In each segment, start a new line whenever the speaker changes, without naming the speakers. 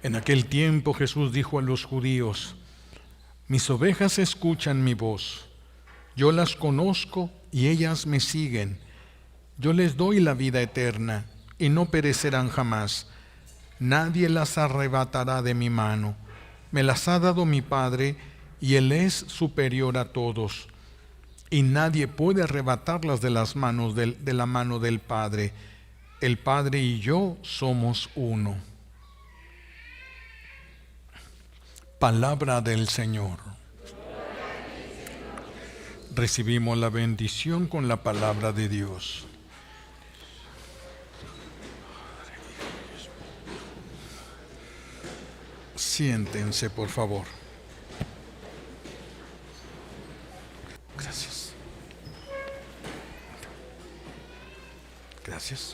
En aquel tiempo Jesús dijo a los judíos: mis ovejas escuchan mi voz, yo las conozco y ellas me siguen. Yo les doy la vida eterna y no perecerán jamás. Nadie las arrebatará de mi mano. Me las ha dado mi Padre y Él es superior a todos. Y nadie puede arrebatarlas de las manos de la mano del Padre. El Padre y yo somos uno. Palabra del Señor. Recibimos la bendición con la palabra de Dios. Siéntense, por favor. Gracias. Gracias.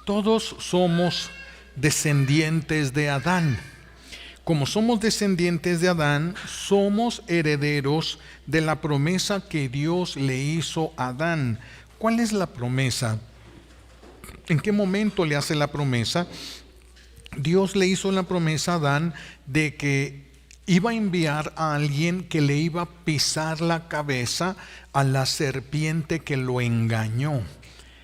Todos somos descendientes de Adán. Como somos descendientes de Adán, somos herederos de la promesa que Dios le hizo a Adán. ¿Cuál es la promesa? ¿En qué momento le hace la promesa? Dios le hizo la promesa a Adán de que iba a enviar a alguien que le iba a pisar la cabeza a la serpiente que lo engañó.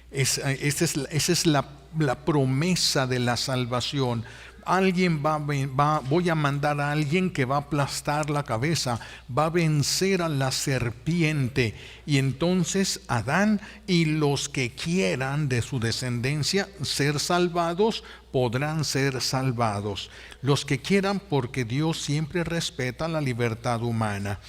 Esa es la promesa de la salvación. Voy a mandar a alguien que va a aplastar la cabeza, va a vencer a la serpiente, y entonces Adán y los que quieran de su descendencia ser salvados podrán ser salvados. Los que quieran, porque Dios siempre respeta la libertad humana.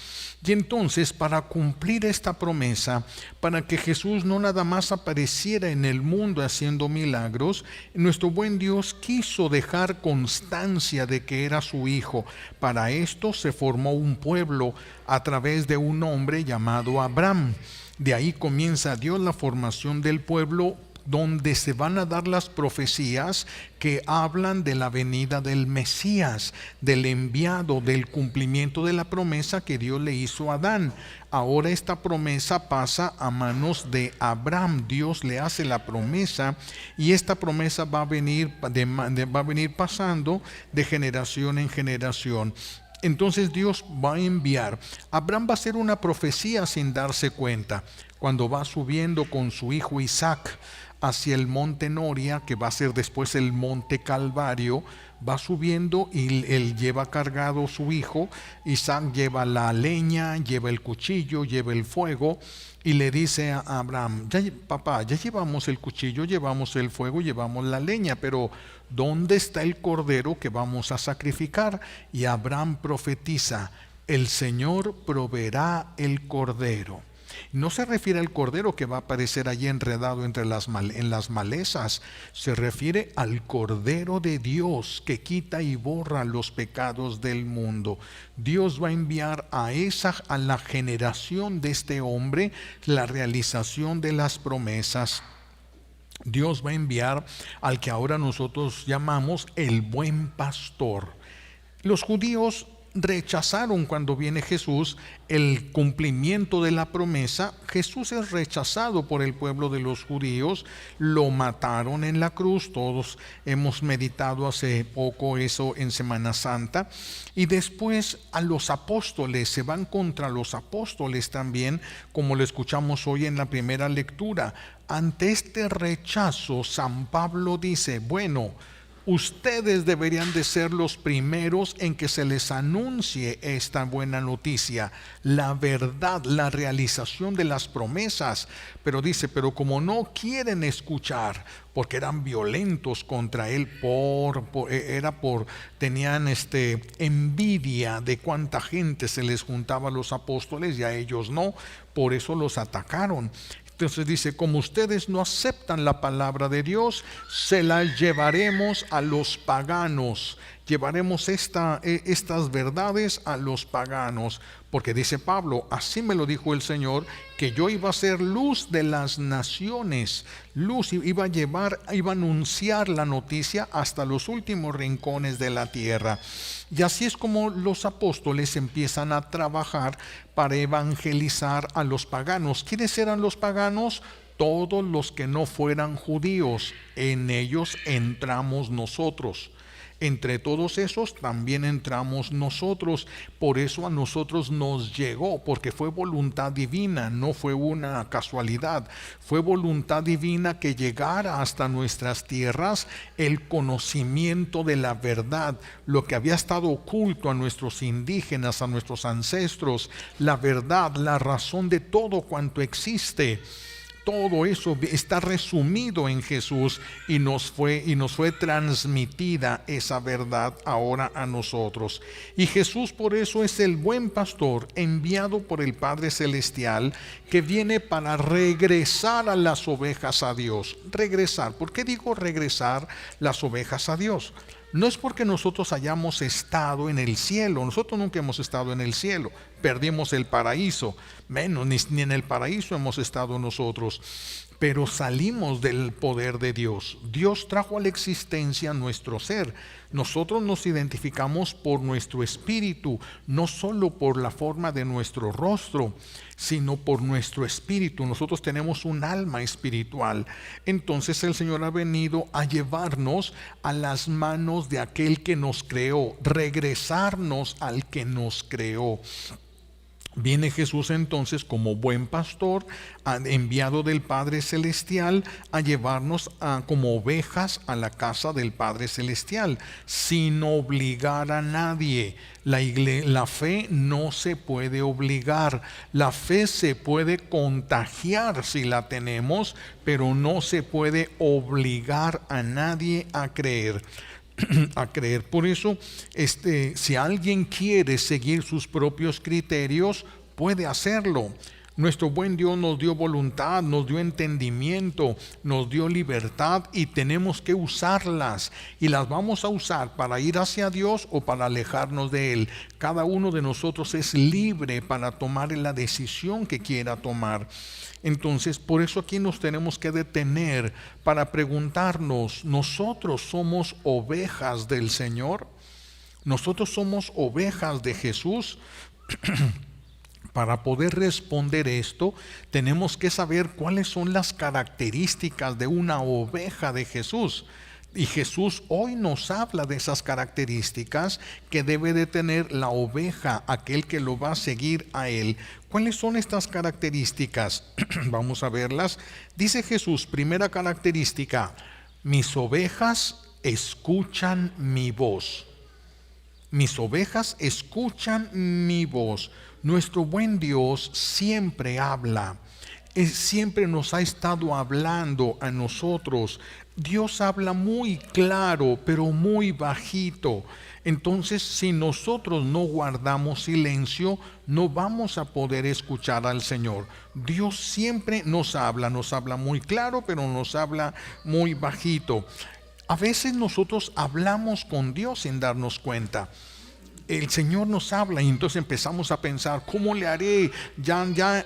Y entonces, para cumplir esta promesa, para que Jesús no nada más apareciera en el mundo haciendo milagros, nuestro buen Dios quiso dejar constancia de que era su Hijo. Para esto se formó un pueblo a través de un hombre llamado Abraham. De ahí comienza Dios la formación del pueblo, donde se van a dar las profecías que hablan de la venida del Mesías, del enviado, del cumplimiento de la promesa que Dios le hizo a Adán. Ahora esta promesa pasa a manos de Abraham. Dios le hace la promesa y esta promesa va a venir pasando de generación en generación. Entonces Dios va a enviar. Abraham va a hacer una profecía sin darse cuenta. Cuando va subiendo con su hijo Isaac hacia el monte Noria, que va a ser después el monte Calvario, va subiendo y él lleva cargado su hijo. Isaac lleva la leña, lleva el cuchillo, lleva el fuego, y le dice a Abraham: papá, ya llevamos el cuchillo, llevamos el fuego, llevamos la leña, pero ¿dónde está el cordero que vamos a sacrificar? Y Abraham profetiza: el Señor proveerá el cordero. No se refiere al cordero que va a aparecer allí enredado en las malezas. Se refiere al Cordero de Dios que quita y borra los pecados del mundo. Dios va a enviar a la generación de este hombre la realización de las promesas. Dios va a enviar al que ahora nosotros llamamos el buen pastor. Los judíos rechazaron cuando viene Jesús el cumplimiento de la promesa. Jesús es rechazado por el pueblo de los judíos, lo mataron en la cruz. Todos hemos meditado hace poco eso en Semana Santa. Y después a los apóstoles, se van contra los apóstoles también, como lo escuchamos hoy en la primera lectura. Ante este rechazo, San Pablo dice: bueno, ustedes deberían de ser los primeros en que se les anuncie esta buena noticia, la verdad, la realización de las promesas. Pero dice, pero como no quieren escuchar, porque eran violentos contra él, tenían envidia de cuánta gente se les juntaba a los apóstoles y a ellos no, por eso los atacaron. Entonces dice: como ustedes no aceptan la palabra de Dios, se la llevaremos a los paganos. llevaremos estas verdades a los paganos, porque dice Pablo, así me lo dijo el Señor, que yo iba a ser luz de las naciones, luz, iba a anunciar la noticia hasta los últimos rincones de la tierra. Y así es como los apóstoles empiezan a trabajar para evangelizar a los paganos. ¿Quiénes eran los paganos? Todos los que no fueran judíos. En ellos entramos nosotros. Entre todos esos también entramos nosotros. Por eso a nosotros nos llegó, porque fue voluntad divina, no fue una casualidad. Fue voluntad divina que llegara hasta nuestras tierras el conocimiento de la verdad, lo que había estado oculto a nuestros indígenas, a nuestros ancestros, la verdad, la razón de todo cuanto existe. Todo eso está resumido en Jesús y nos fue transmitida esa verdad ahora a nosotros. Y Jesús por eso es el buen pastor enviado por el Padre Celestial, que viene para regresar a las ovejas a Dios. Regresar. ¿Por qué digo regresar las ovejas a Dios? No es porque nosotros hayamos estado en el cielo. Nosotros nunca hemos estado en el cielo. Perdimos el paraíso. Menos, ni en el paraíso hemos estado nosotros. Pero salimos del poder de Dios. Dios trajo a la existencia nuestro ser. Nosotros nos identificamos por nuestro espíritu, no solo por la forma de nuestro rostro, sino por nuestro espíritu. Nosotros tenemos un alma espiritual. Entonces el Señor ha venido a llevarnos a las manos de aquel que nos creó, regresarnos al que nos creó. Viene Jesús entonces como buen pastor, enviado del Padre Celestial, a llevarnos como ovejas a la casa del Padre Celestial, sin obligar a nadie. La fe no se puede obligar, la fe se puede contagiar si la tenemos, pero no se puede obligar a nadie a creer. Por eso, si alguien quiere seguir sus propios criterios, puede hacerlo. Nuestro buen Dios nos dio voluntad, nos dio entendimiento, nos dio libertad y tenemos que usarlas. Y las vamos a usar para ir hacia Dios o para alejarnos de Él. Cada uno de nosotros es libre para tomar la decisión que quiera tomar. Entonces, por eso aquí nos tenemos que detener para preguntarnos, ¿nosotros somos ovejas del Señor? ¿Nosotros somos ovejas de Jesús? Para poder responder esto, tenemos que saber cuáles son las características de una oveja de Jesús. Y Jesús hoy nos habla de esas características que debe de tener la oveja, aquel que lo va a seguir a Él. ¿Cuáles son estas características? Vamos a verlas. Dice Jesús, primera característica, mis ovejas escuchan mi voz. Mis ovejas escuchan mi voz. Nuestro buen Dios siempre habla. Siempre nos ha estado hablando a nosotros. Dios habla muy claro, pero muy bajito. Entonces, si nosotros no guardamos silencio, no vamos a poder escuchar al Señor. Dios siempre nos habla muy claro, pero nos habla muy bajito. A veces nosotros hablamos con Dios sin darnos cuenta. El Señor nos habla y entonces empezamos a pensar, ¿cómo le haré? Ya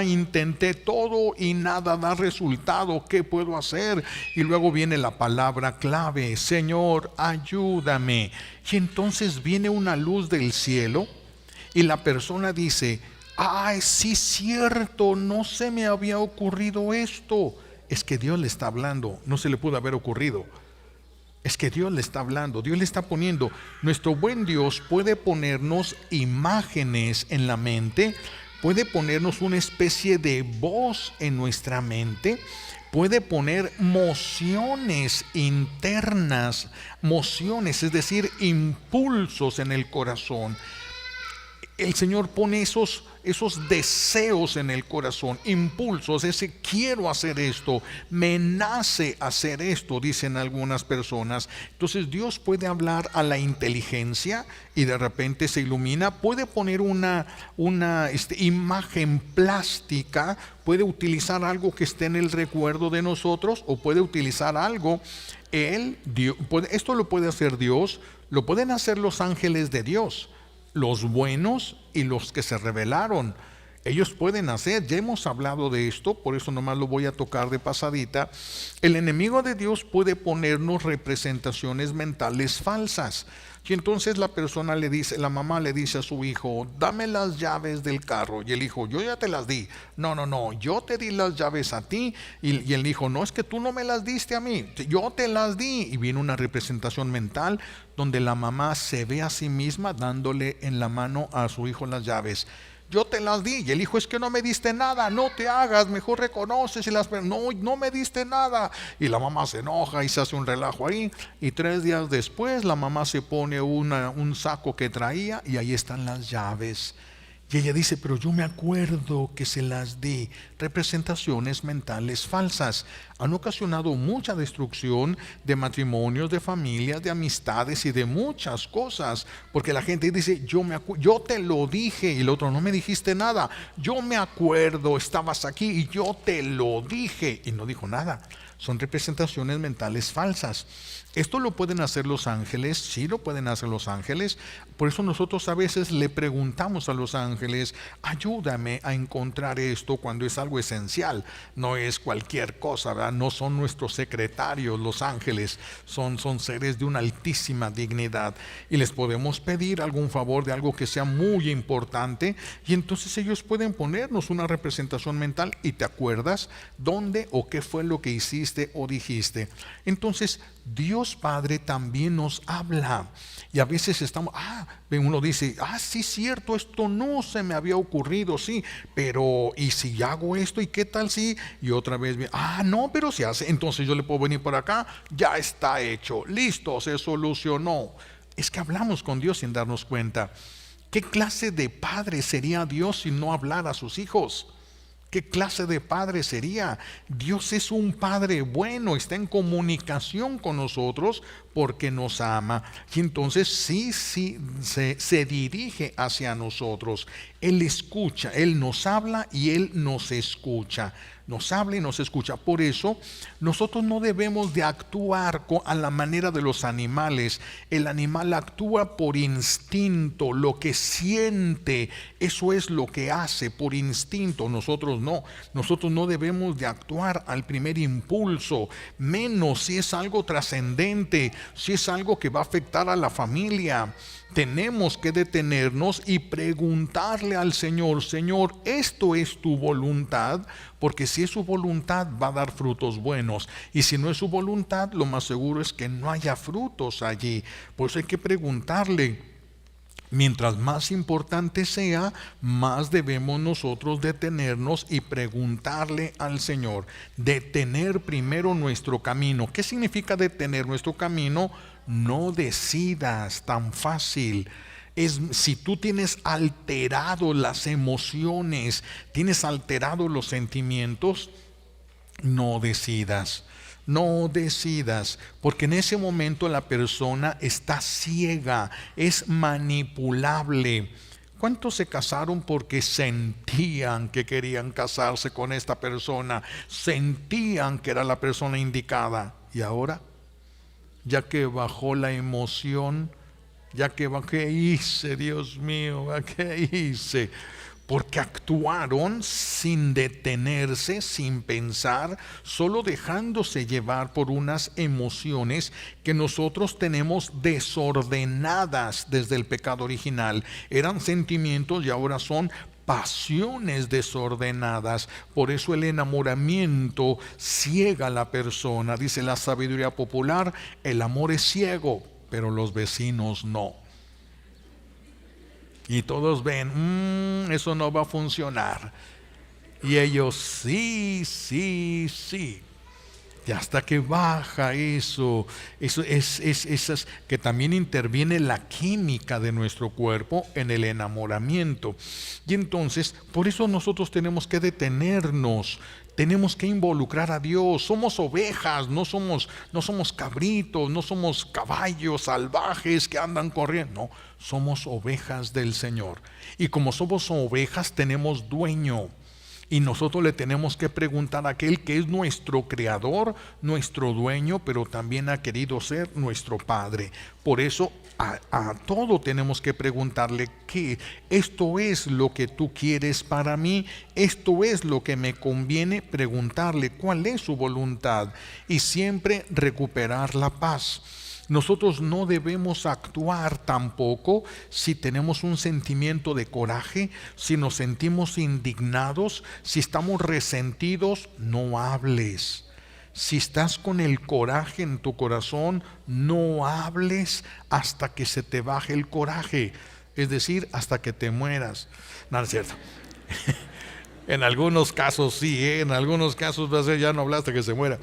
intenté todo y nada da resultado, ¿qué puedo hacer? Y luego viene la palabra clave, Señor, ayúdame. Y entonces viene una luz del cielo y la persona dice, ay, sí, cierto, no se me había ocurrido esto. Es que Dios le está hablando, no se le pudo haber ocurrido. Es que Dios le está hablando, Dios le está poniendo. Nuestro buen Dios puede ponernos imágenes en la mente, puede ponernos una especie de voz en nuestra mente, puede poner mociones internas, mociones, es decir, impulsos en el corazón. el Señor pone esos deseos en el corazón, impulsos, ese quiero hacer esto, me nace hacer esto, dicen algunas personas. Entonces Dios puede hablar a la inteligencia y de repente se ilumina, puede poner una imagen plástica, puede utilizar algo que esté en el recuerdo de nosotros, o puede utilizar algo, esto lo puede hacer Dios, lo pueden hacer los ángeles de Dios, los buenos y los que se rebelaron. Ellos pueden hacer, ya hemos hablado de esto, por eso nomás lo voy a tocar de pasadita. El enemigo de Dios puede ponernos representaciones mentales falsas. Y entonces la persona le dice, la mamá le dice a su hijo, dame las llaves del carro. Y el hijo, yo ya te las di. No, yo te di las llaves a ti. Y el hijo, no, es que tú no me las diste a mí, yo te las di. Y viene una representación mental donde la mamá se ve a sí misma dándole en la mano a su hijo las llaves. Yo te las di. Y el hijo, es que no me diste nada, no te hagas, mejor reconoces y no me diste nada. Y la mamá se enoja y se hace un relajo ahí. Y 3 días después la mamá se pone un saco que traía y ahí están las llaves. Y ella dice, pero yo me acuerdo que se las di. Representaciones mentales falsas han ocasionado mucha destrucción de matrimonios, de familias, de amistades y de muchas cosas, porque la gente dice, yo te lo dije, y el otro, no me dijiste nada. Yo me acuerdo, estabas aquí y yo te lo dije, y no dijo nada. Son representaciones mentales falsas. Esto lo pueden hacer los ángeles, sí lo pueden hacer los ángeles. Por eso nosotros a veces le preguntamos a los ángeles, ayúdame a encontrar esto cuando es algo esencial. No es cualquier cosa, ¿verdad? No son nuestros secretarios los ángeles, son seres de una altísima dignidad. Y les podemos pedir algún favor de algo que sea muy importante, y entonces ellos pueden ponernos una representación mental y te acuerdas dónde o qué fue lo que hiciste o dijiste. Entonces Dios Padre también nos habla, y a veces uno dice, sí, cierto, esto no se me había ocurrido, sí, pero ¿y si hago esto? ¿Y qué tal si? Y otra vez, no, pero se hace, entonces yo le puedo venir por acá, ya está hecho, listo, se solucionó. Es que hablamos con Dios sin darnos cuenta. ¿Qué clase de padre sería Dios si no hablara a sus hijos? ¿Qué clase de padre sería? Dios es un padre bueno, está en comunicación con nosotros porque nos ama. Y entonces sí, se dirige hacia nosotros. Él escucha, Él nos habla y Él nos escucha. Nos habla y nos escucha. Por eso nosotros no debemos de actuar a la manera de los animales. El animal actúa por instinto, lo que siente, eso es lo que hace por instinto. Nosotros no debemos de actuar al primer impulso, menos si es algo trascendente, si es algo que va a afectar a la familia. Tenemos que detenernos y preguntarle al Señor, Señor, ¿esto es tu voluntad? Porque si es su voluntad va a dar frutos buenos, y si no es su voluntad, lo más seguro es que no haya frutos allí. Por eso hay que preguntarle. Mientras más importante sea, más debemos nosotros detenernos y preguntarle al Señor. Detener primero nuestro camino. ¿Qué significa detener nuestro camino? No decidas tan fácil. Si tú tienes alterado las emociones, tienes alterado los sentimientos, no decidas. No decidas, porque en ese momento la persona está ciega, es manipulable. ¿Cuántos se casaron porque sentían que querían casarse con esta persona? Sentían que era la persona indicada. Y ahora, ya que bajó la emoción, ¿qué hice, Dios mío? ¿Qué hice? Porque actuaron sin detenerse, sin pensar, solo dejándose llevar por unas emociones que nosotros tenemos desordenadas desde el pecado original. Eran sentimientos y ahora son pasiones desordenadas. Por eso el enamoramiento ciega a la persona. Dice la sabiduría popular, el amor es ciego, pero los vecinos no. Y todos ven, eso no va a funcionar. Y ellos, sí. Y hasta que baja eso es esas que también interviene la química de nuestro cuerpo en el enamoramiento. Y entonces, por eso nosotros tenemos que detenernos, tenemos que involucrar a Dios. Somos ovejas, no somos cabritos, no somos caballos salvajes que andan corriendo. No, somos ovejas del Señor. Y como somos ovejas, tenemos dueño. Y nosotros le tenemos que preguntar a aquel que es nuestro creador, nuestro dueño, pero también ha querido ser nuestro Padre. Por eso a todo tenemos que preguntarle que esto es lo que tú quieres para mí, esto es lo que me conviene, preguntarle cuál es su voluntad y siempre recuperar la paz. Nosotros no debemos actuar tampoco si tenemos un sentimiento de coraje, si nos sentimos indignados, si estamos resentidos, no hables. Si estás con el coraje en tu corazón, no hables hasta que se te baje el coraje, es decir, hasta que te mueras. No, no es cierto. En algunos casos sí, en algunos casos va a ser ya no hablar hasta que se muera,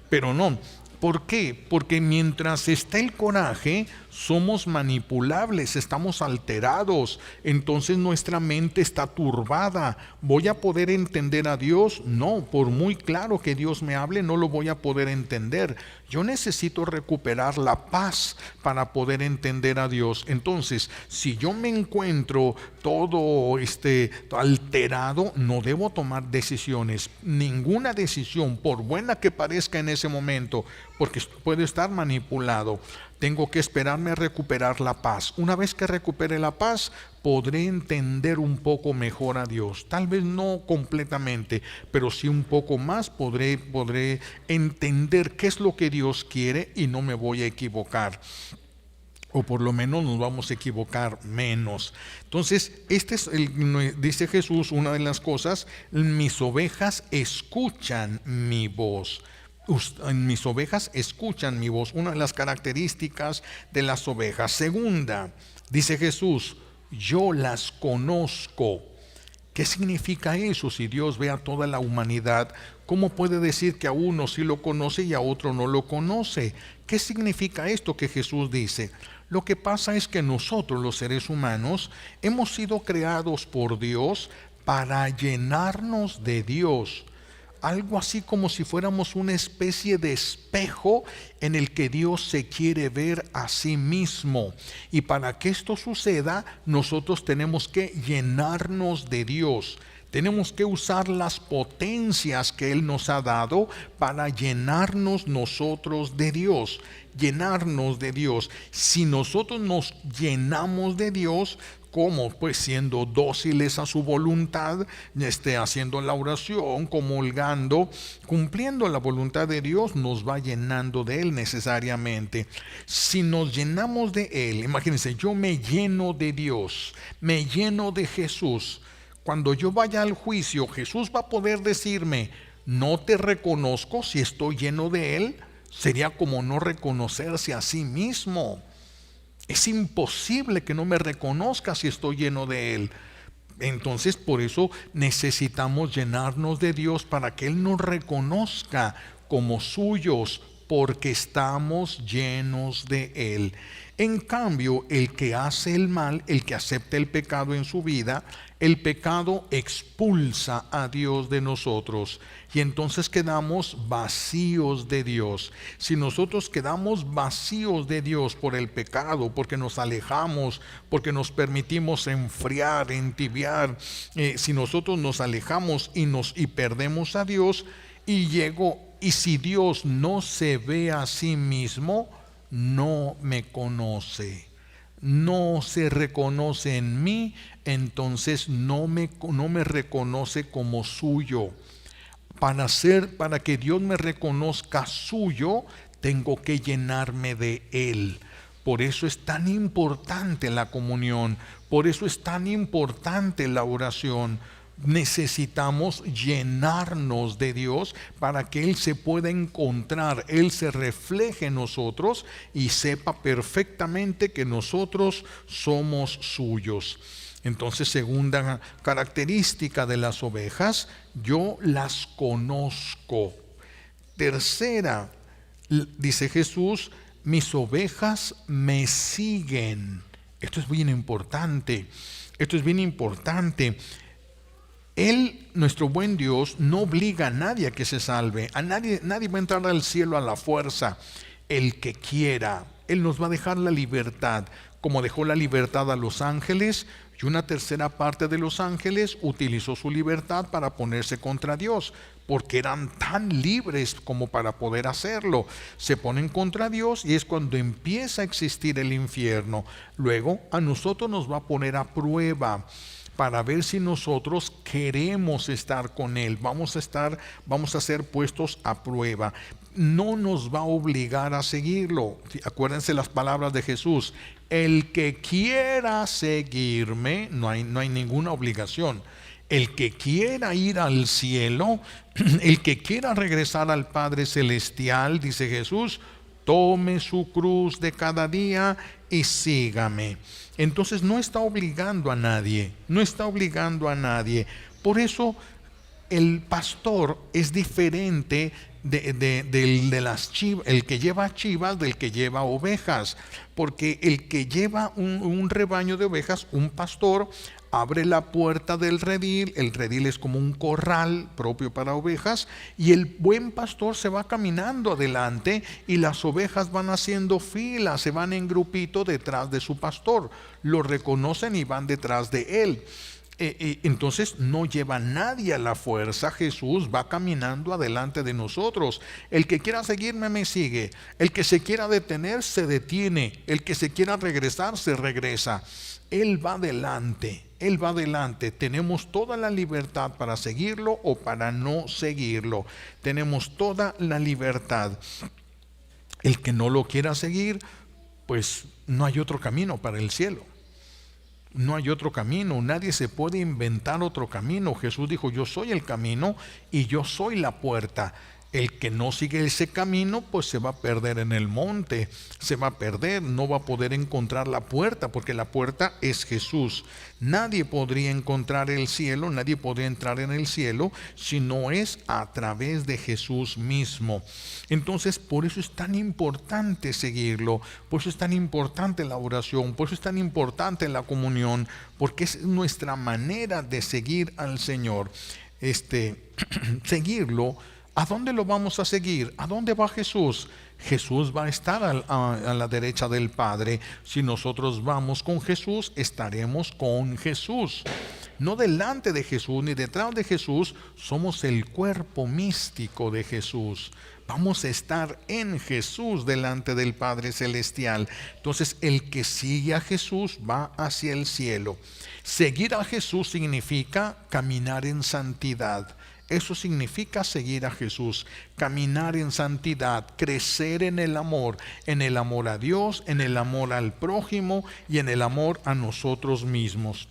pero no. ¿Por qué? Porque mientras está el coraje, somos manipulables, estamos alterados, entonces nuestra mente está turbada. ¿Voy a poder entender a Dios? No, por muy claro que Dios me hable, no lo voy a poder entender. Yo necesito recuperar la paz para poder entender a Dios. Entonces, si yo me encuentro todo alterado, no debo tomar decisiones, ninguna decisión, por buena que parezca en ese momento, porque puedo estar manipulado. Tengo que esperarme a recuperar la paz. Una vez que recupere la paz, podré entender un poco mejor a Dios. Tal vez no completamente, pero sí un poco más podré entender qué es lo que Dios quiere y no me voy a equivocar. O por lo menos nos vamos a equivocar menos. Entonces, dice Jesús, una de las cosas, mis ovejas escuchan mi voz. Mis ovejas escuchan mi voz, una de las características de las ovejas. Segunda, dice Jesús, yo las conozco. ¿Qué significa eso? Si Dios ve a toda la humanidad, ¿cómo puede decir que a uno sí lo conoce y a otro no lo conoce? ¿Qué significa esto que Jesús dice? Lo que pasa es que nosotros, los seres humanos, hemos sido creados por Dios para llenarnos de Dios. Algo así como si fuéramos una especie de espejo en el que Dios se quiere ver a sí mismo. Y para que esto suceda, nosotros tenemos que llenarnos de Dios. Tenemos que usar las potencias que Él nos ha dado para llenarnos nosotros de Dios. Llenarnos de Dios. Si nosotros nos llenamos de Dios, ¿cómo? Pues siendo dóciles a su voluntad, haciendo la oración, comulgando, cumpliendo la voluntad de Dios, nos va llenando de Él necesariamente. Si nos llenamos de Él, imagínense, yo me lleno de Dios, me lleno de Jesús. Cuando yo vaya al juicio, Jesús va a poder decirme, no te reconozco si estoy lleno de Él. Sería como no reconocerse a sí mismo. Es imposible que no me reconozca si estoy lleno de Él. Entonces, por eso necesitamos llenarnos de Dios para que Él nos reconozca como suyos, porque estamos llenos de Él. En cambio, el que hace el mal, el que acepta el pecado en su vida, el pecado expulsa a Dios de nosotros y entonces quedamos vacíos de Dios. Si nosotros quedamos vacíos de Dios por el pecado, porque nos alejamos, porque nos permitimos enfriar, entibiar, si nosotros nos alejamos y perdemos a Dios, y si Dios no se ve a sí mismo, no me conoce, no se reconoce en mí, entonces no me reconoce como suyo. Para que Dios me reconozca suyo, tengo que llenarme de Él. Por eso es tan importante la comunión, por eso es tan importante la oración. Necesitamos llenarnos de Dios para que Él se pueda encontrar, Él se refleje en nosotros y sepa perfectamente que nosotros somos suyos. Entonces, segunda característica de las ovejas, yo las conozco. Tercera, dice Jesús, mis ovejas me siguen. Esto es bien importante. Esto es bien importante. Él, nuestro buen Dios, no obliga a nadie a que se salve. Nadie va a entrar al cielo a la fuerza. El que quiera. Él nos va a dejar la libertad, como dejó la libertad a los ángeles, y una tercera parte de los ángeles utilizó su libertad para ponerse contra Dios, porque eran tan libres como para poder hacerlo. Se ponen contra Dios y es cuando empieza a existir el infierno. Luego a nosotros nos va a poner a prueba para ver si nosotros queremos estar con Él. Vamos a ser puestos a prueba. No nos va a obligar a seguirlo. Acuérdense las palabras de Jesús: el que quiera seguirme, no hay ninguna obligación. El que quiera ir al cielo, el que quiera regresar al Padre Celestial, dice Jesús, tome su cruz de cada día y sígame. Entonces no está obligando a nadie, no está obligando a nadie. Por eso el pastor es diferente de las chivas, el que lleva chivas del que lleva ovejas, porque el que lleva un rebaño de ovejas, un pastor, abre la puerta del redil. El redil es como un corral propio para ovejas, y el buen pastor se va caminando adelante y las ovejas van haciendo fila, se van en grupito detrás de su pastor, lo reconocen y van detrás de él. Entonces no lleva nadie a la fuerza. Jesús va caminando adelante de nosotros. El que quiera seguirme me sigue, el que se quiera detener se detiene, el que se quiera regresar se regresa. Él va adelante, Él va adelante. Tenemos toda la libertad para seguirlo o para no seguirlo. Tenemos toda la libertad. El que no lo quiera seguir, pues no hay otro camino para el cielo. No hay otro camino, nadie se puede inventar otro camino. Jesús dijo: yo soy el camino y yo soy la puerta. El que no sigue ese camino, pues se va a perder en el monte, se va a perder, no va a poder encontrar la puerta, porque la puerta es Jesús. Nadie podría encontrar el cielo, nadie podría entrar en el cielo si no es a través de Jesús mismo. Entonces, por eso es tan importante seguirlo, por eso es tan importante la oración, por eso es tan importante la comunión, porque es nuestra manera de seguir al Señor. Seguirlo. ¿A dónde lo vamos a seguir? ¿A dónde va Jesús? Jesús va a estar a la derecha del Padre. Si nosotros vamos con Jesús, estaremos con Jesús. No delante de Jesús ni detrás de Jesús, somos el cuerpo místico de Jesús. Vamos a estar en Jesús delante del Padre Celestial. Entonces, el que sigue a Jesús va hacia el cielo. Seguir a Jesús significa caminar en santidad. Eso significa seguir a Jesús, caminar en santidad, crecer en el amor a Dios, en el amor al prójimo y en el amor a nosotros mismos.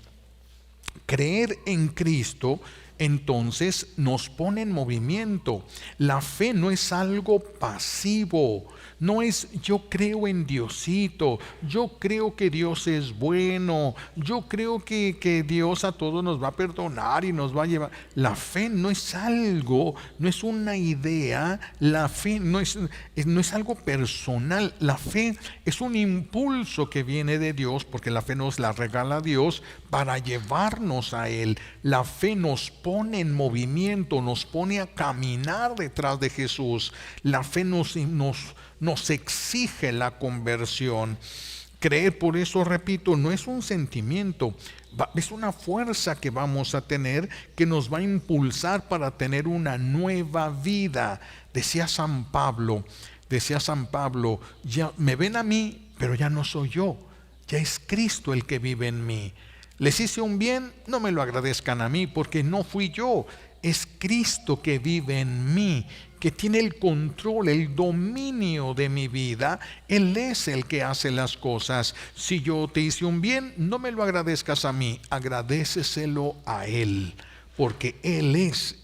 Creer en Cristo entonces nos pone en movimiento. La fe no es algo pasivo, no es yo creo en Diosito, yo creo que Dios es bueno, yo creo que Dios a todos nos va a perdonar y nos va a llevar. La fe no es algo, no es una idea, la fe no es algo personal. La fe es un impulso que viene de Dios, porque la fe nos la regala Dios para llevarnos a Él. La fe nos pone en movimiento, nos pone a caminar detrás de Jesús. La fe nos exige la conversión. Creer, por eso repito, no es un sentimiento, es una fuerza que vamos a tener, que nos va a impulsar para tener una nueva vida. Decía San Pablo, ya me ven a mí, pero ya no soy yo, ya es Cristo el que vive en mí. Les hice un bien, no me lo agradezcan a mí, porque no fui yo, es Cristo que vive en mí, que tiene el control, el dominio de mi vida. Él es el que hace las cosas. Si yo te hice un bien, no me lo agradezcas a mí, agradéceselo a Él, porque Él es,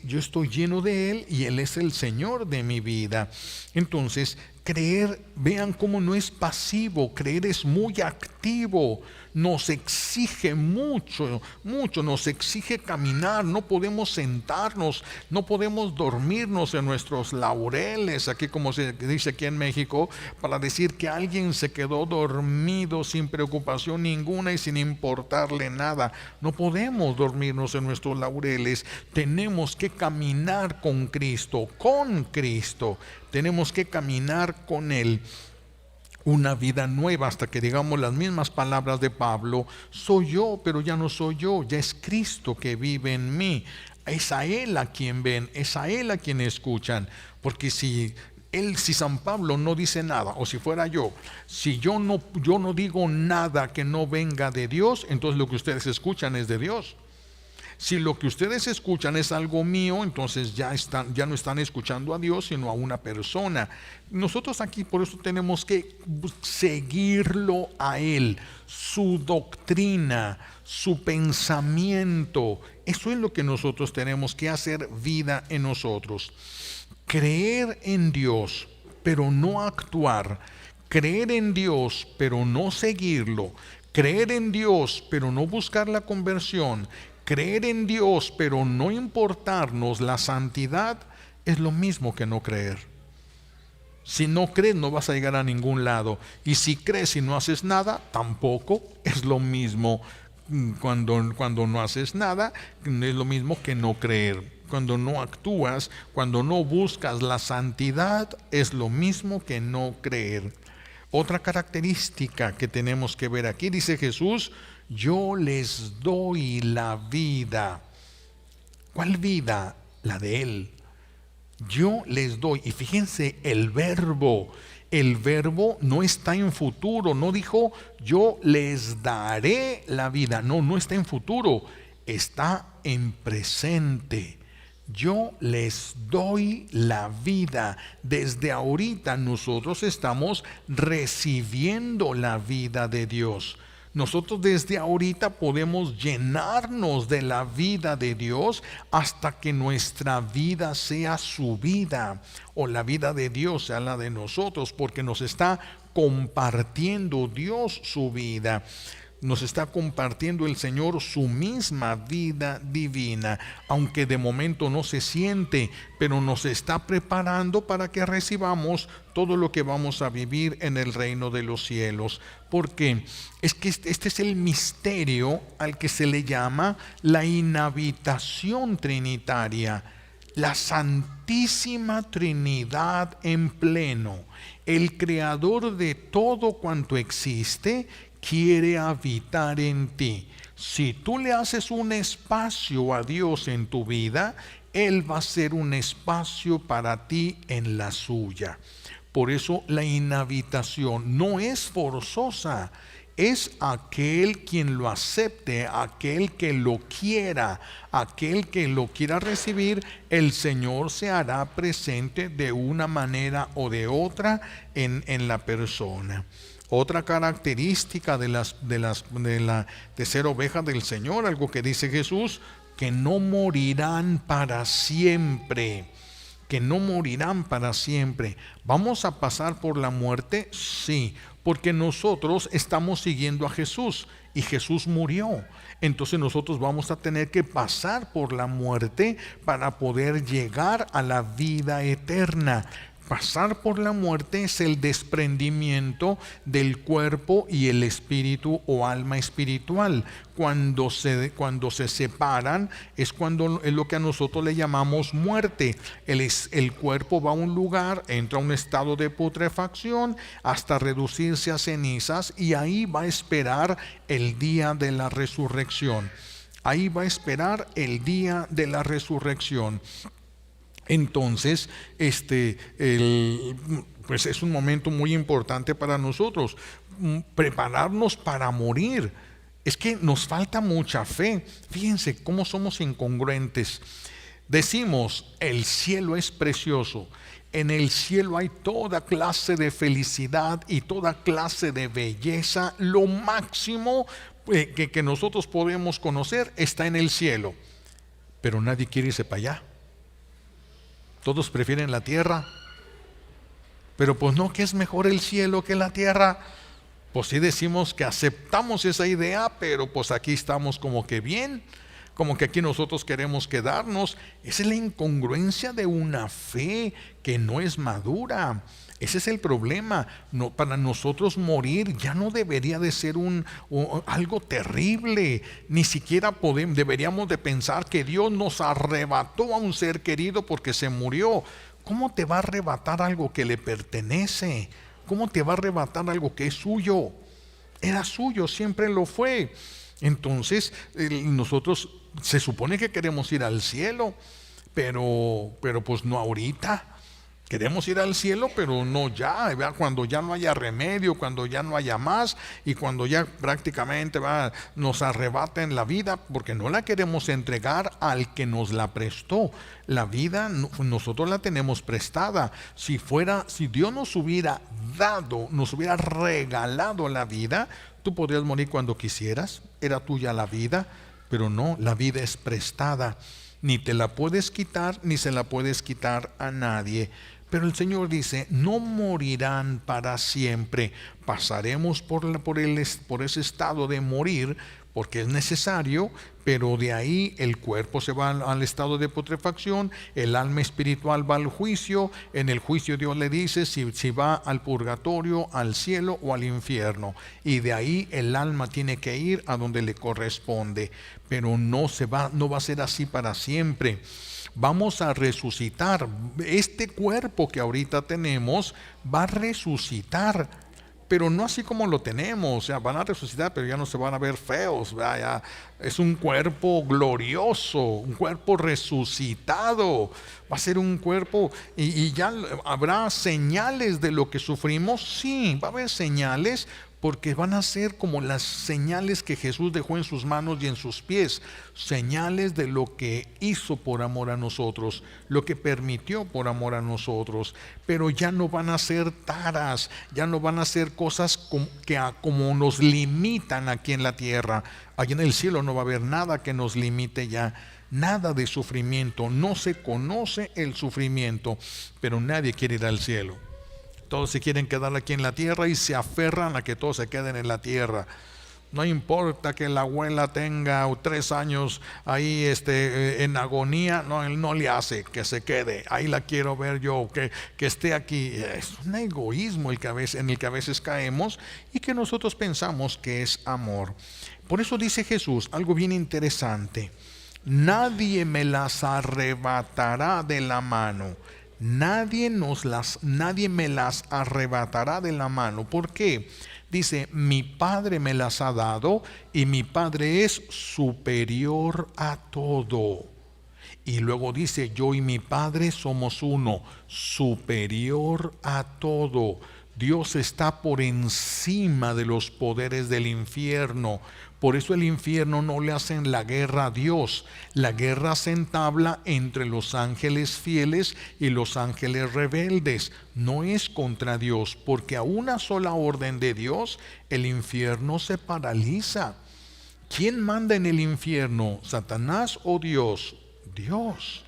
yo estoy lleno de Él y Él es el Señor de mi vida. Entonces Creer, vean cómo no es pasivo, creer es muy activo, nos exige mucho, mucho, nos exige caminar, no podemos sentarnos, no podemos dormirnos en nuestros laureles, aquí como se dice aquí en México, para decir que alguien se quedó dormido sin preocupación ninguna y sin importarle nada. No podemos dormirnos en nuestros laureles, tenemos que caminar con Cristo, tenemos que caminar con Él una vida nueva hasta que digamos las mismas palabras de Pablo: soy yo, pero ya no soy yo, ya es Cristo que vive en mí. Es a Él a quien ven, es a Él a quien escuchan, porque si San Pablo no dice nada, o si fuera yo, si yo no digo nada que no venga de Dios, entonces lo que ustedes escuchan es de Dios. Si lo que ustedes escuchan es algo mío, entonces ya no están escuchando a Dios, sino a una persona. Nosotros aquí por eso tenemos que seguirlo a Él, su doctrina, su pensamiento. Eso es lo que nosotros tenemos que hacer vida en nosotros. Creer en Dios, pero no actuar. Creer en Dios, pero no seguirlo. Creer en Dios, pero no buscar la conversión. Creer en Dios, pero no importarnos la santidad, es lo mismo que no creer. Si no crees, no vas a llegar a ningún lado. Y si crees y no haces nada, tampoco es lo mismo. Cuando no haces nada, es lo mismo que no creer. Cuando no actúas, cuando no buscas la santidad, es lo mismo que no creer. Otra característica que tenemos que ver aquí, dice Jesús: yo les doy la vida. ¿Cuál vida? La de Él. Yo les doy. Y fíjense, el verbo no está en futuro. No dijo yo les daré la vida. No está en futuro. Está en presente. Yo les doy la vida. Desde ahorita nosotros estamos recibiendo la vida de Dios. Nosotros desde ahorita podemos llenarnos de la vida de Dios hasta que nuestra vida sea su vida, o la vida de Dios sea la de nosotros, porque nos está compartiendo Dios su vida. Nos está compartiendo el Señor su misma vida divina, aunque de momento no se siente, pero nos está preparando para que recibamos todo lo que vamos a vivir en el reino de los cielos. Porque es que este es el misterio al que se le llama la inhabitación trinitaria, la Santísima Trinidad en pleno. El Creador de todo cuanto existe quiere habitar en ti. Si tú le haces un espacio a Dios en tu vida, Él va a ser un espacio para ti en la suya. Por eso la inhabitación no es forzosa, es aquel quien lo acepte, aquel que lo quiera, aquel que lo quiera recibir. El Señor se hará presente de una manera o de otra en la persona. Otra característica de ser ovejas del Señor, algo que dice Jesús: que no morirán para siempre. Que no morirán para siempre. ¿Vamos a pasar por la muerte? Sí, porque nosotros estamos siguiendo a Jesús y Jesús murió. Entonces nosotros vamos a tener que pasar por la muerte para poder llegar a la vida eterna. Pasar por la muerte es el desprendimiento del cuerpo y el espíritu o alma espiritual. Cuando se separan es lo que a nosotros le llamamos muerte. El cuerpo va a un lugar, entra a un estado de putrefacción hasta reducirse a cenizas, y ahí va a esperar el día de la resurrección. Ahí va a esperar el día de la resurrección. Entonces, pues es un momento muy importante para nosotros, prepararnos para morir. Es que nos falta mucha fe. Fíjense cómo somos incongruentes. Decimos, el cielo es precioso. En el cielo hay toda clase de felicidad y toda clase de belleza. Lo máximo que nosotros podemos conocer está en el cielo. Pero nadie quiere irse para allá. Todos prefieren la tierra, pero pues no, que es mejor el cielo que la tierra. Pues sí decimos que aceptamos esa idea, pero pues aquí estamos como que bien, como que aquí nosotros queremos quedarnos. Esa es la incongruencia de una fe que no es madura. Ese es el problema. No, para nosotros morir ya no debería de ser algo terrible. Ni siquiera deberíamos de pensar que Dios nos arrebató a un ser querido porque se murió. ¿Cómo te va a arrebatar algo que le pertenece? ¿Cómo te va a arrebatar algo que es suyo? Era suyo, siempre lo fue. Entonces, nosotros se supone que queremos ir al cielo, pero pues no ahorita. Queremos ir al cielo, pero no ya, ¿verdad? Cuando ya no haya remedio, cuando ya no haya más y cuando ya prácticamente nos arrebaten la vida, porque no la queremos entregar al que nos la prestó. La vida nosotros la tenemos prestada. Si Dios nos hubiera dado, nos hubiera regalado la vida, tú podrías morir cuando quisieras, era tuya la vida, pero no, la vida es prestada. Ni te la puedes quitar, ni se la puedes quitar a nadie. Pero el Señor dice, no morirán para siempre. Pasaremos por ese estado de morir, porque es necesario, pero de ahí el cuerpo se va al estado de putrefacción, el alma espiritual va al juicio. En el juicio Dios le dice si va al purgatorio, al cielo o al infierno. Y de ahí el alma tiene que ir a donde le corresponde. Pero no va a ser así para siempre. Vamos a resucitar. Este cuerpo que ahorita tenemos va a resucitar, pero no así como lo tenemos. O sea, van a resucitar, pero ya no se van a ver feos, ¿verdad? Ya es un cuerpo glorioso, un cuerpo resucitado. Va a ser un cuerpo y ya habrá señales de lo que sufrimos. Sí, va a haber señales, porque van a ser como las señales que Jesús dejó en sus manos y en sus pies, señales de lo que hizo por amor a nosotros, lo que permitió por amor a nosotros. Pero ya no van a ser taras, ya no van a ser cosas como nos limitan aquí en la tierra. Allí en el cielo no va a haber nada que nos limite ya. Nada de sufrimiento, no se conoce el sufrimiento, pero nadie quiere ir al cielo. Todos se quieren quedar aquí en la tierra y se aferran a que todos se queden en la tierra. No importa que la abuela tenga 3 años ahí en agonía, no, él no le hace que se quede. Ahí la quiero ver yo, que esté aquí. Es un egoísmo en el que a veces caemos y que nosotros pensamos que es amor. Por eso dice Jesús algo bien interesante: nadie me las arrebatará de la mano. Nadie me las arrebatará de la mano. ¿Por qué? Dice, mi Padre me las ha dado y mi Padre es superior a todo. Y luego dice, yo y mi Padre somos uno, superior a todo. Dios está por encima de los poderes del infierno. Por eso el infierno no le hacen la guerra a Dios. La guerra se entabla entre los ángeles fieles y los ángeles rebeldes. No es contra Dios, porque a una sola orden de Dios el infierno se paraliza. ¿Quién manda en el infierno? ¿Satanás o Dios? Dios.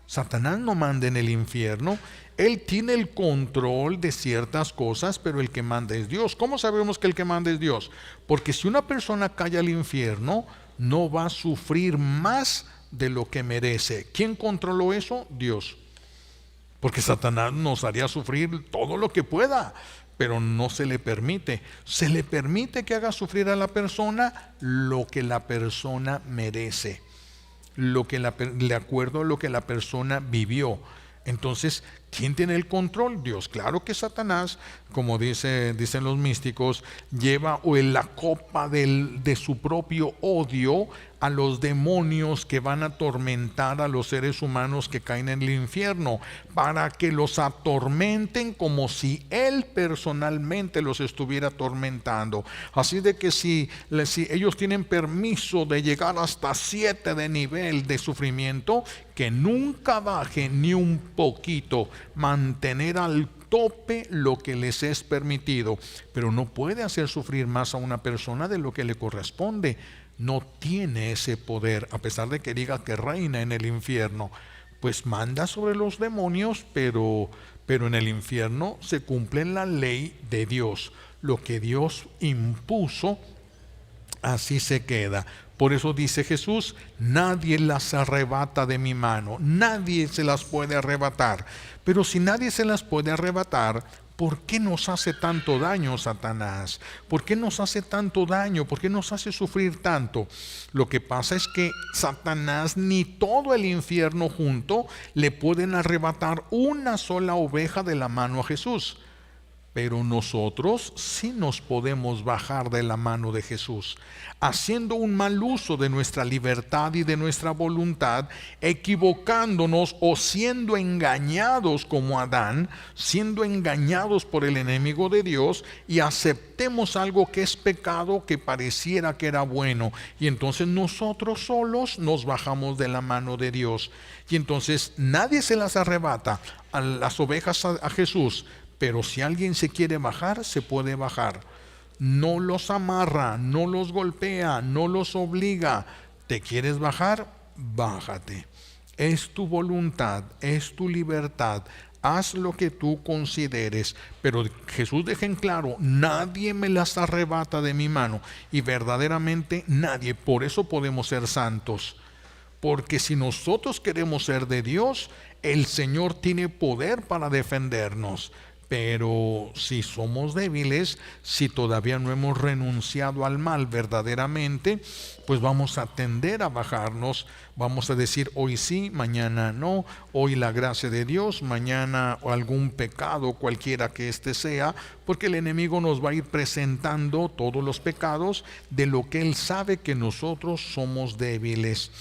Satanás no manda en el infierno. Él tiene el control de ciertas cosas, pero el que manda es Dios. ¿Cómo sabemos que el que manda es Dios? Porque si una persona cae al infierno, no va a sufrir más de lo que merece. ¿Quién controló eso? Dios. Porque Satanás nos haría sufrir todo lo que pueda, pero no se le permite. Se le permite que haga sufrir a la persona lo que la persona merece, de acuerdo a lo que la persona vivió. Entonces, ¿quién tiene el control? Dios. Claro que Satanás, como dicen los místicos, lleva la copa de su propio odio a los demonios que van a atormentar a los seres humanos que caen en el infierno, para que los atormenten como si él personalmente los estuviera atormentando. Así de que si ellos tienen permiso de llegar hasta 7 de nivel de sufrimiento, que nunca baje ni un poquito, mantener al tope lo que les es permitido, pero no puede hacer sufrir más a una persona de lo que le corresponde. No tiene ese poder, a pesar de que diga que reina en el infierno. pues manda sobre los demonios, pero en el infierno se cumple la ley de Dios. Lo que Dios impuso, así se queda. Por eso dice Jesús, nadie las arrebata de mi mano, nadie se las puede arrebatar. Pero si nadie se las puede arrebatar, ¿por qué nos hace tanto daño Satanás? ¿Por qué nos hace tanto daño? ¿Por qué nos hace sufrir tanto? Lo que pasa es que Satanás ni todo el infierno junto le pueden arrebatar una sola oveja de la mano a Jesús. Pero nosotros sí nos podemos bajar de la mano de Jesús, haciendo un mal uso de nuestra libertad y de nuestra voluntad, equivocándonos o siendo engañados como Adán, siendo engañados por el enemigo de Dios, y aceptemos algo que es pecado que pareciera que era bueno, y entonces nosotros solos nos bajamos de la mano de Dios. Y entonces nadie se las arrebata a las ovejas a Jesús. Pero si alguien se quiere bajar, se puede bajar. No los amarra, no los golpea, no los obliga. ¿Te quieres bajar? Bájate. Es tu voluntad, es tu libertad. Haz lo que tú consideres. Pero Jesús deja en claro, nadie me las arrebata de mi mano. Y verdaderamente nadie. Por eso podemos ser santos. Porque si nosotros queremos ser de Dios, el Señor tiene poder para defendernos. Pero si somos débiles, si todavía no hemos renunciado al mal verdaderamente, pues vamos a tender a bajarnos, vamos a decir hoy sí, mañana no, hoy la gracia de Dios, mañana algún pecado cualquiera que éste sea, porque el enemigo nos va a ir presentando todos los pecados de lo que él sabe que nosotros somos débiles.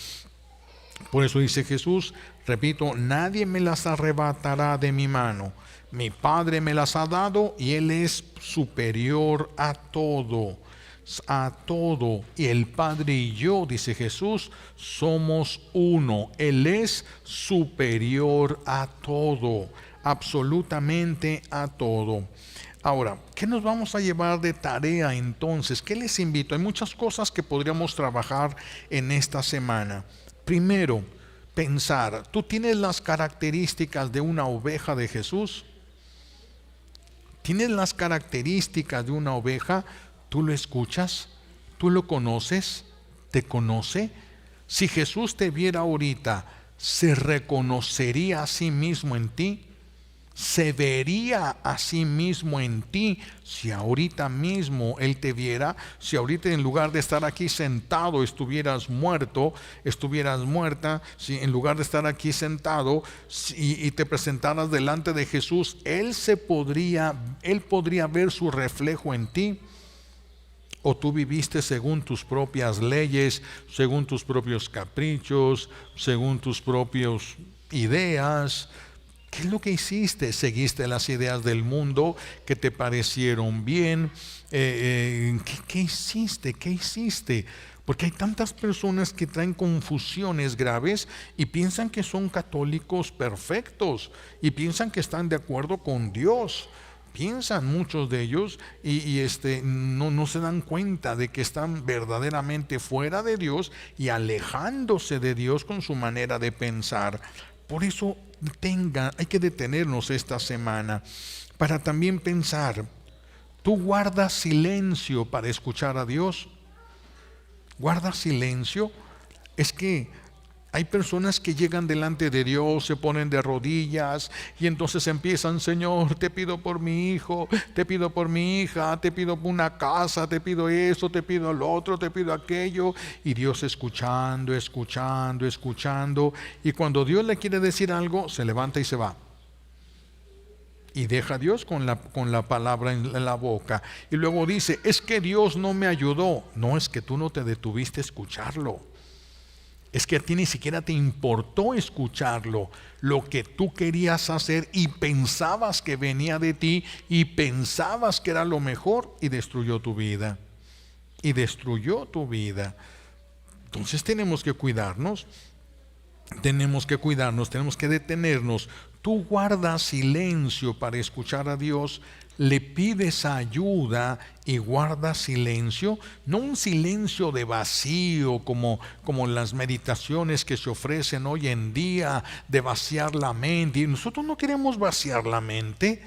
Por eso dice Jesús, repito, nadie me las arrebatará de mi mano. Mi Padre me las ha dado y Él es superior a todo, a todo. Y el Padre y yo, dice Jesús, somos uno. Él es superior a todo, absolutamente a todo. Ahora, ¿qué nos vamos a llevar de tarea entonces? ¿Qué les invito? Hay muchas cosas que podríamos trabajar en esta semana. Primero, pensar, ¿tú tienes las características de una oveja de Jesús? ¿Tienes las características de una oveja? ¿Tú lo escuchas? ¿Tú lo conoces? ¿Te conoce? Si Jesús te viera ahorita, ¿se reconocería a sí mismo en ti? ¿Se vería a sí mismo en ti si ahorita mismo Él te viera? Si ahorita en lugar de estar aquí sentado estuvieras muerto, estuvieras muerta, si en lugar de estar aquí sentado y te presentaras delante de Jesús, Él podría ver su reflejo en ti. ¿O tú viviste según tus propias leyes, según tus propios caprichos, según tus propias ideas? ¿Qué es lo que hiciste? ¿Seguiste las ideas del mundo que te parecieron bien? ¿Qué hiciste? ¿Qué hiciste? Porque hay tantas personas que traen confusiones graves y piensan que son católicos perfectos y piensan que están de acuerdo con Dios. Piensan muchos de ellos y no se dan cuenta de que están verdaderamente fuera de Dios y alejándose de Dios con su manera de pensar. Por eso hay que detenernos esta semana para también pensar, ¿tú guardas silencio para escuchar a Dios? ¿Guardas silencio? Es que hay personas que llegan delante de Dios, se ponen de rodillas y entonces empiezan, Señor, te pido por mi hijo, te pido por mi hija, te pido por una casa, te pido eso, te pido lo otro, te pido aquello. Y Dios escuchando, escuchando, escuchando. Y cuando Dios le quiere decir algo, se levanta y se va. Y deja a Dios con la palabra en la boca. Y luego dice, es que Dios no me ayudó. No, es que tú no te detuviste a escucharlo. Es que a ti ni siquiera te importó escucharlo, lo que tú querías hacer y pensabas que venía de ti y pensabas que era lo mejor y destruyó tu vida. Y destruyó tu vida. Entonces tenemos que cuidarnos, tenemos que detenernos. Tú guardas silencio para escuchar a Dios. le pides ayuda y guardas silencio, no un silencio de vacío como las meditaciones que se ofrecen hoy en día, de vaciar la mente. Y nosotros no queremos vaciar la mente,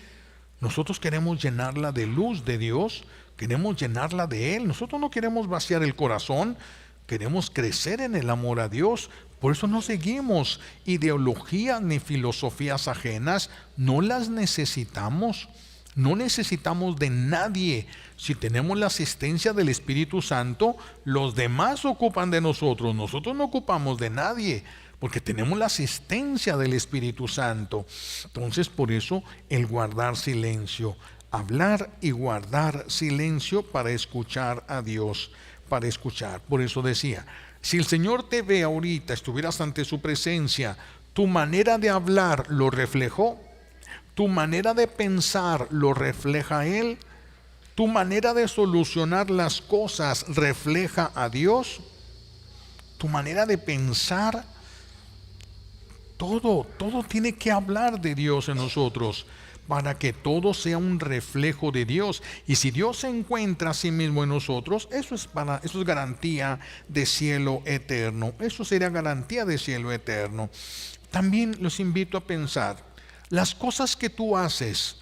nosotros queremos llenarla de luz de Dios, queremos llenarla de Él. Nosotros no queremos vaciar el corazón, queremos crecer en el amor a Dios. Por eso no seguimos ideologías ni filosofías ajenas, no las necesitamos. No necesitamos de nadie. Si tenemos la asistencia del Espíritu Santo, los demás ocupan de nosotros. Nosotros no ocupamos de nadie, porque tenemos la asistencia del Espíritu Santo. Entonces, por eso el guardar silencio, hablar y guardar silencio para escuchar a Dios, para escuchar. Por eso decía, si el Señor te ve ahorita, estuvieras ante su presencia, tu manera de hablar lo reflejó. Tu manera de pensar lo refleja Él. Tu manera de solucionar las cosas refleja a Dios. Tu manera de pensar, todo tiene que hablar de Dios en nosotros, para que todo sea un reflejo de Dios. Y si Dios se encuentra a sí mismo en nosotros, eso es garantía de cielo eterno. Eso sería garantía de cielo eterno. También los invito a pensar, las cosas que tú haces,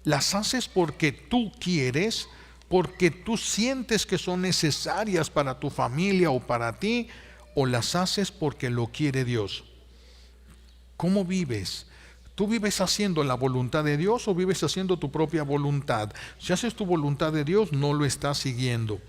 ¿las haces porque tú quieres, porque tú sientes que son necesarias para tu familia o para ti, o las haces porque lo quiere Dios? ¿Cómo vives? ¿Tú vives haciendo la voluntad de Dios o vives haciendo tu propia voluntad? Si haces tu voluntad de Dios, no lo estás siguiendo.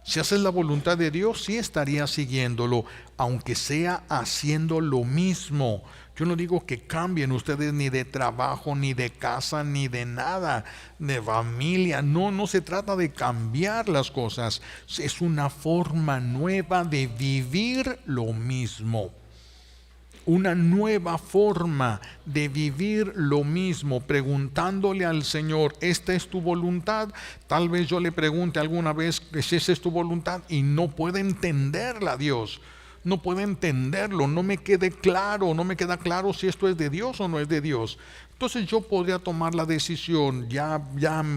Si haces la voluntad de Dios, sí estarías siguiéndolo, aunque sea haciendo lo mismo. Yo no digo que cambien ustedes ni de trabajo, ni de casa, ni de nada, de familia. No se trata de cambiar las cosas. Es una forma nueva de vivir lo mismo. Una nueva forma de vivir lo mismo, preguntándole al Señor, ¿esta es tu voluntad? Tal vez yo le pregunte alguna vez si esa es tu voluntad y no puede entenderla, Dios. No puedo entenderlo, no me queda claro si esto es de Dios o no es de Dios. Entonces yo podría tomar la decisión, ya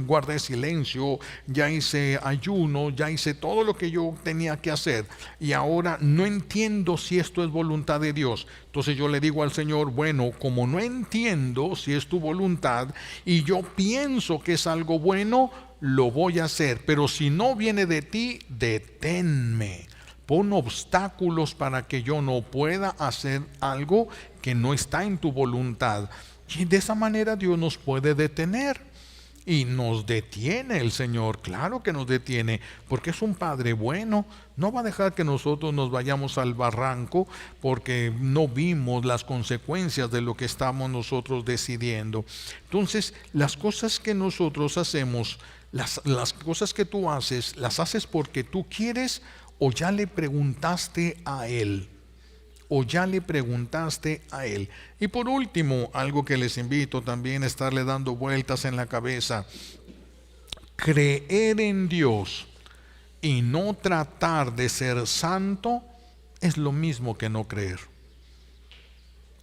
guardé silencio, ya hice ayuno, ya hice todo lo que yo tenía que hacer y ahora no entiendo si esto es voluntad de Dios. Entonces yo le digo al Señor, bueno, como no entiendo si es tu voluntad y yo pienso que es algo bueno, lo voy a hacer, pero si no viene de ti, deténme. Pon obstáculos para que yo no pueda hacer algo que no está en tu voluntad. Y de esa manera Dios nos puede detener. Y nos detiene el Señor, claro que nos detiene, porque es un Padre bueno. No va a dejar que nosotros nos vayamos al barranco porque no vimos las consecuencias de lo que estamos nosotros decidiendo. Entonces, las cosas que nosotros hacemos, las cosas que tú haces, ¿las haces porque tú quieres o ya le preguntaste a Él? O ya le preguntaste a Él. Y por último, algo que les invito también a estarle dando vueltas en la cabeza: creer en Dios y no tratar de ser santo es lo mismo que no creer.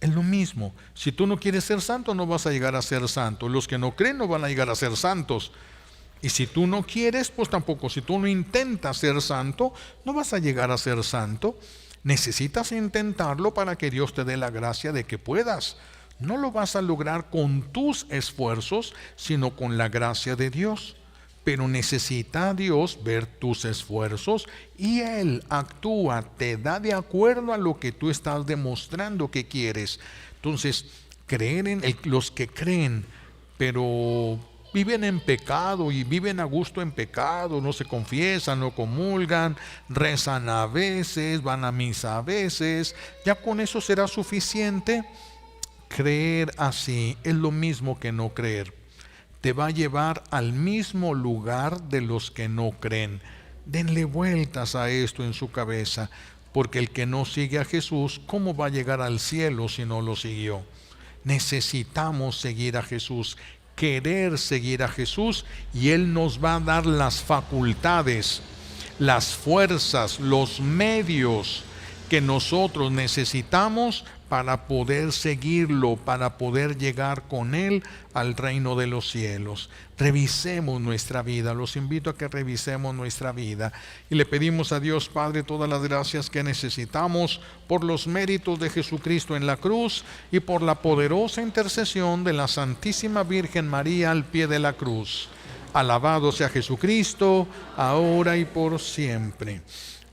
Es lo mismo. Si tú no quieres ser santo, no vas a llegar a ser santo. Los que no creen no van a llegar a ser santos. Y si tú no quieres, pues tampoco. Si tú no intentas ser santo, no vas a llegar a ser santo. Necesitas intentarlo para que Dios te dé la gracia de que puedas. No lo vas a lograr con tus esfuerzos, sino con la gracia de Dios. Pero necesita Dios ver tus esfuerzos y Él actúa, te da de acuerdo a lo que tú estás demostrando que quieres. Entonces, creer en los que creen, pero viven en pecado y viven a gusto en pecado, no se confiesan, no comulgan, rezan a veces, van a misa a veces, ya con eso será suficiente. Creer así es lo mismo que no creer. Te va a llevar al mismo lugar de los que no creen. Denle vueltas a esto en su cabeza, porque el que no sigue a Jesús, ¿cómo va a llegar al cielo si no lo siguió? Necesitamos seguir a Jesús, querer seguir a Jesús, y Él nos va a dar las facultades, las fuerzas, los medios que nosotros necesitamos para poder seguirlo, para poder llegar con Él al reino de los cielos. Revisemos nuestra vida, los invito a que revisemos nuestra vida y le pedimos a Dios Padre todas las gracias que necesitamos por los méritos de Jesucristo en la cruz y por la poderosa intercesión de la Santísima Virgen María al pie de la cruz. Alabado sea Jesucristo, ahora y por siempre.